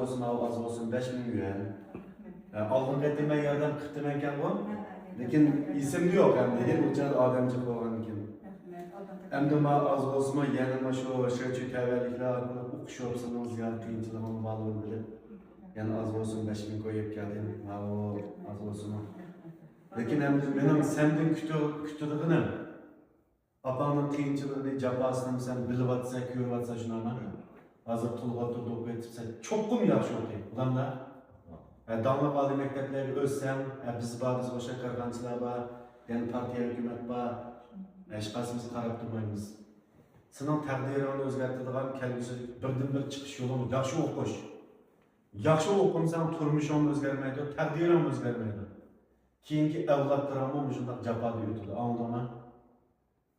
olsun, az olsun 5.000 yuan. Aldığın etime yardım kıtırmenken bu. Lekin isim yok hem de, uçar adamcık olan kim. Hem de az olsun, yanıma şu tevellikler okuş yapsanız ya kıyımcılığımın bağlı bilip. Yani az olsun 5.000 koyup geldim, o az olsun. Lekin hem de benim senden kütürdüğünüm. Apanın kıyımcılığını, capasını sen bilip atsa, görüp atsa şuna mı? Hazır tulga turdu etipse çok mu yaxşı okey? Ulan da damla bağlı mektepleri özsem, biz bağımız başa kargancılar var, yani partiya hükümet var, eşkasımızı qarab durmaymiz. Senin takdirini özgertirdiğin kelgisi birden bir çıkış yolunu yaxşı okuş. Yaxşı okumsan turmuşun özgermeydi, takdirin özgermeydi. Keyinki evlatlarımın şundaq japada ötüdü, anladın mı?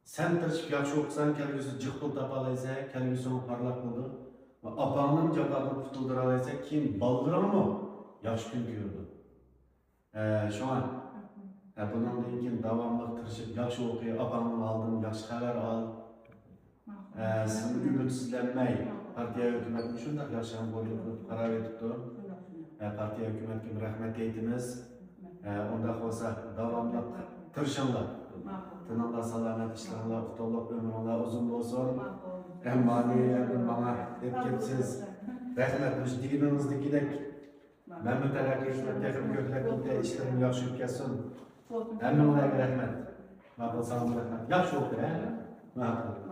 Sen tırışıp yaxşı okusan kelgisi cıqpıl tapalaysa, kelgisi onu parlak buldu. Apanın japadını tutuldıralaysa kim baldıran mı? Yaxşı gün gördü. Şu an bundan keyin davamlı tırışıp yaxşı okuyor, apanın aldın, yaxşı haber al. Sizin ümitsizlenmeyi, partiya hükümetini şundaq yaxşı boyluqlup karar etipti. Partiya hükümetine rahmet eytimiz. Onda olsa davamlı tırışınlar. Tınanlar salamet işlerler, uftuluk ömürler uzun olsun. Hem mani hem bana etkisiz. Rahmet, bu dininizde gidek. Mehmet Ali Hizmet yakın gökler gitti, işlerim yaxşı ötkesin. Hem onlara rahmet. Mabıl sağlık rahmet. Yaxşı oldu, he? Mabıl.